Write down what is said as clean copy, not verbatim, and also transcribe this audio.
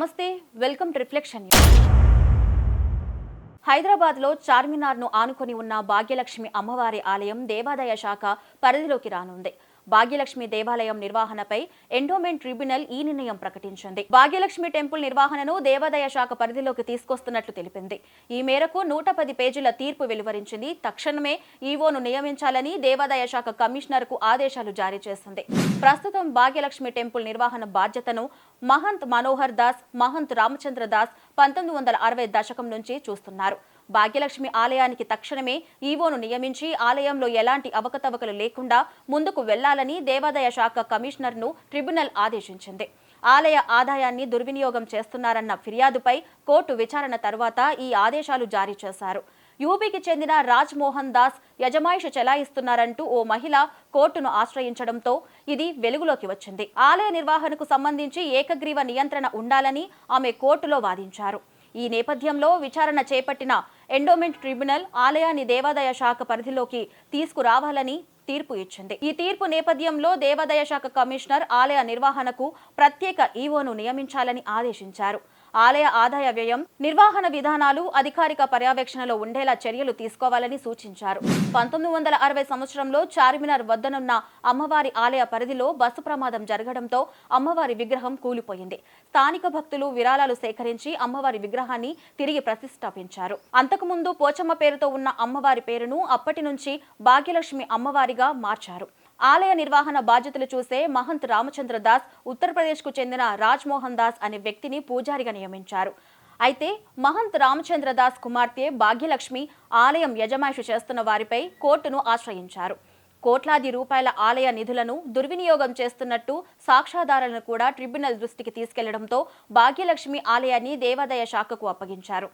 నమస్తే, welcome to reflection. హైదరాబాద్లో చార్మినార్ను ఆనుకొని ఉన్న భాగ్యలక్ష్మి అమ్మవారి ఆలయం దేవాదాయ శాఖ పరిధిలోకి రానుంది. భాగ్యలక్ష్మి దేవాలయం నిర్వహణపై ఎండోమెంట్ ట్రిబ్యునల్ ఈ నిర్ణయం ప్రకటించింది. భాగ్యలక్ష్మి టెంపుల్ నిర్వహణను దేవాదాయ శాఖ పరిధిలోకి తీసుకొస్తున్నట్లు తెలిపింది. ఈ మేరకు 110 పేజీల తీర్పు వెలువరించింది. తక్షణమే ఈవోను నియమించాలని దేవాదాయ శాఖ కమిషనర్కు ఆదేశాలు జారీ చేసింది. ప్రస్తుతం భాగ్యలక్ష్మి టెంపుల్ నిర్వహణ బాధ్యతను మహంత్ మనోహర్ దాస్, మహంత్ రామచంద్ర దాస్ 1960 దశకం నుంచి చూస్తున్నారు. భాగ్యలక్ష్మి ఆలయానికి తక్షణమే ఈవోను నియమించి ఆలయంలో ఎలాంటి అవకతవకలు లేకుండా ముందుకు వెళ్లాలని దేవాదాయ శాఖ కమిషనర్ను ట్రిబ్యునల్ ఆదేశించింది. ఆలయ ఆదాయాన్ని దుర్వినియోగం చేస్తున్నారన్న ఫిర్యాదుపై కోర్టు విచారణ తర్వాత ఈ ఆదేశాలు జారీ చేశారు. యూపీకి చెందిన రాజ్ మోహన్ దాస్ యజమాయిషి చెలాయిస్తున్నారంటూ ఓ మహిళ కోర్టును ఆశ్రయించడంతో ఇది వెలుగులోకి వచ్చింది. ఆలయ నిర్వహణకు సంబంధించి ఏకగ్రీవ నియంత్రణ ఉండాలని ఆమె కోర్టులో వాదించారు. ఈ నేపథ్యంలో విచారణ చేపట్టిన ఎండోమెంట్ ట్రిబ్యునల్ ఆలయాన్ని దేవాదాయ శాఖ పరిధిలోకి తీసుకురావాలని తీర్పు ఇచ్చింది. ఈ తీర్పు నేపథ్యంలో దేవాదాయ శాఖ కమిషనర్ ఆలయ నిర్వహణకు ప్రత్యేక ఈవోను నియమించాలని ఆదేశించారు. ఆలయ ఆదాయ వ్యయం, నిర్వహణ విధానాలు అధికారిక పర్యవేక్షణలో ఉండేలా చర్యలు తీసుకోవాలని సూచించారు. 1960 సంవత్సరంలో చార్మినార్ వద్దనున్న అమ్మవారి ఆలయ పరిధిలో బస్సు ప్రమాదం జరగడంతో అమ్మవారి విగ్రహం కూలిపోయింది. స్థానిక భక్తులు విరాళాలు సేకరించి అమ్మవారి విగ్రహాన్ని తిరిగి ప్రతిష్ఠాపించారు. అంతకుముందు పోచమ్మ పేరుతో ఉన్న అమ్మవారి పేరును అప్పటి నుంచి భాగ్యలక్ష్మి అమ్మవారిగా మార్చారు. ఆలయ నిర్వహణ బాధ్యతలు చూసే మహంత్ రామచంద్ర దాస్ ఉత్తరప్రదేశ్కు చెందిన రాజ్ మోహన్ దాస్ అనే వ్యక్తిని పూజారిగా నియమించారు. అయితే మహంత్ రామచంద్ర దాస్ కుమార్తె భాగ్యలక్ష్మి ఆలయం యజమాయిషి చేస్తున్న వారిపై కోర్టును ఆశ్రయించారు. కోట్లాది రూపాయల ఆలయ నిధులను దుర్వినియోగం చేస్తున్నట్టు సాక్ష్యాధారాలను కూడా ట్రిబ్యునల్ దృష్టికి తీసుకెళ్లడంతో భాగ్యలక్ష్మి ఆలయాన్ని దేవాదాయ శాఖకు అప్పగించారు.